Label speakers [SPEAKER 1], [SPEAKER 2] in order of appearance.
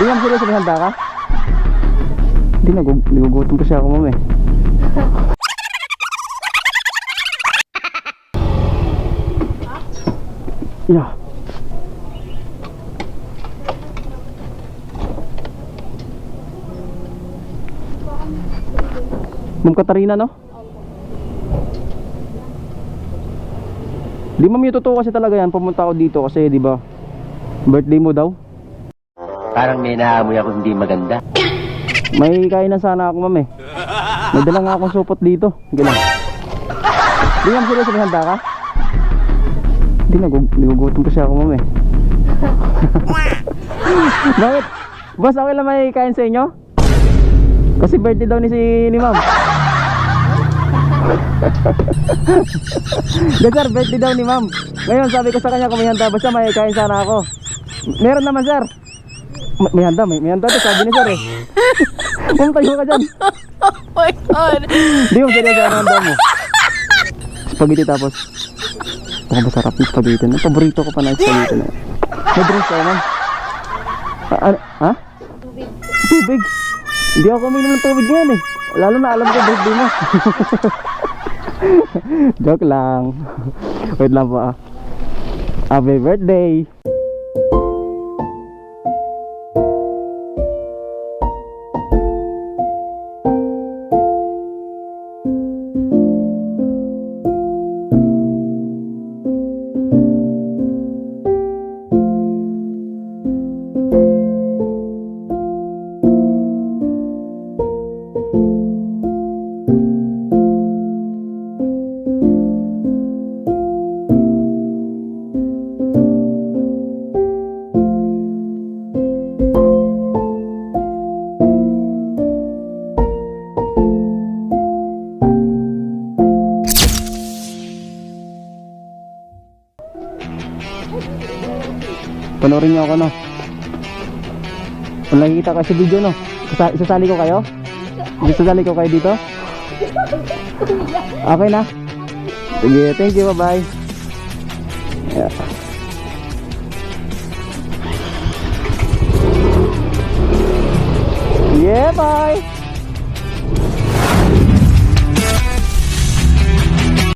[SPEAKER 1] Di ma'am, seryoso, may handa ka? Hindi, nagugutom kasi ako, ma'am eh. Yeah. Ma'am Katarina, no? Di ma'am, yung totoo kasi talaga yan. Pumunta ako dito kasi, di ba, birthday mo daw.
[SPEAKER 2] Parang may naamoy ako hindi maganda.
[SPEAKER 1] May kain na sana ako, ma'am eh. May dala nga akong supot dito. Ganun. Di ma'am, seryoso, may handa ka? Hindi, nagugutom kasi ako, ma'am eh. Bakit? Boss, okay lang may kain sa inyo? Kasi birthday daw ni ma'am. Yes sir, birthday daw ni ma'am. Ngayon sabi ko sa kanya kung may handa ba siya, may kain sana ako. Meron naman sir. May handa to, sabi ni sir eh. Kung tayo ka dyan.
[SPEAKER 3] Oh my God.
[SPEAKER 1] Di mo seryoso, ano handa mo? Spaghetti tapos baka masarap yung spaghetti na. Paborito ko pa na yung spaghetti na. May drinks ka ma'am? Ha? Tubig? Hindi ako uminom ng tubig ngayon eh. Lalo na alam ko birthday mo. Joke lang. Wait lang po ah. Happy birthday. Panoorin niyo ako, no? Kung nakikita kayo sa video, no? Isasali ko kayo? Isasali ko kayo dito? Okay na? Sige, thank you, bye-bye. Yeah, bye!